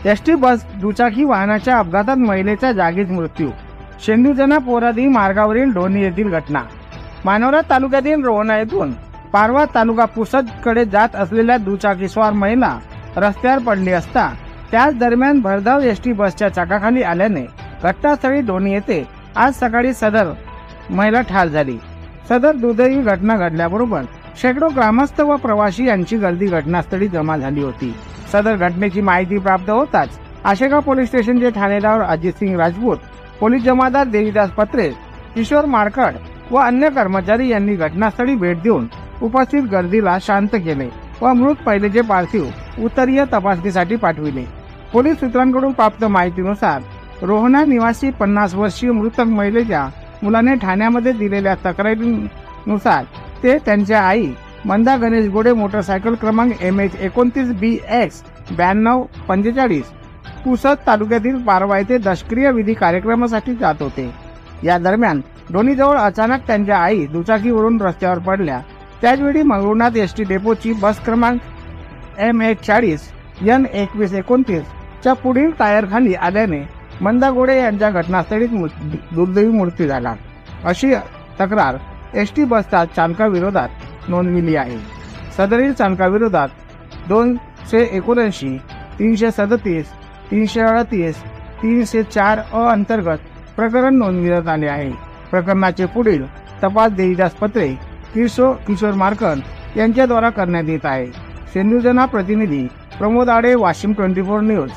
ST bus दुचाकी वाहनाच्या अपघातात महिलेचा जागीच मृत्यू। शेंदूजना पोरादी मार्गावरील ढोणी येथील घटना। मानोरा तालुक्यातील रोहना येथून पारवा तालुका पुसदकडे जात असलेल्या दुचाकीस्वार महिला रस्त्यावर पडली असता त्याच दरम्यान भरधाव एसटी बसच्या चाकाखाली आल्याने घटनास्थळी ढोणी येथे आज सकाळी सदर महिला ठार झाली। सदर दुर्दैवी घटना घडल्याबरोबर शेकडो ग्रामस्थ व प्रवासी यांची गर्दी घटनास्थळी जमा झाली होती। सदर घटनेची माहिती प्राप्त होताच आशेगाव पोलीस स्टेशनचे ठाणेदार अजितसिंग राजपूत, पोलीस जमादार देवीदास पत्रे, किशोर मारकड व अन्य कर्मचारी यांनी घटनास्थळी भेट देऊन उपस्थित गर्दीला शांत केले व मृत महिलेचे पार्थिव उत्तरीय तपासणीसाठी पाठविले। पोलीस सूत्रांकडून प्राप्त माहितीनुसार रोहना निवासी 50 वर्षीय मृतक महिलेच्या मुलाने ठाण्यामध्ये दिलेल्या तक्रारीनुसार ते त्यांच्या आई मंदा गणेश गोडे मोटरसायकल क्रमांक MH29BX 9245 पुसद तालुक्यातील पारवा येथे दशक्रिय विधी कार्यक्रमासाठी जात होते। या दरम्यान ढोणीजवळ अचानक त्यांच्या आई दुचाकीवरून रस्त्यावर पडल्या। त्याचवेळी मंगरुळनाथ एसटी डेपोची बस क्रमांक MH40N2129 च्या पुढील टायर खाली आल्याने मंदा गोडे यांच्या घटनास्थळीच दुर्दैवी मृत्यू झाला, अशी तक्रार एसटी बसच्या चालकाविरोधात नोंदविली आहे। सदरील चालकाविरोधात 279, 337, 338, 304 अंतर्गत प्रकरण नोंदविण्यात आले आहे। प्रकरणाचे पुढील तपास देवीदास पत्रे, किशोर मारकड यांच्या द्वारा करण्यात येत आहे। शेंदूजना प्रतिनिधी प्रमोद आडे, वाशिम 24 न्यूज।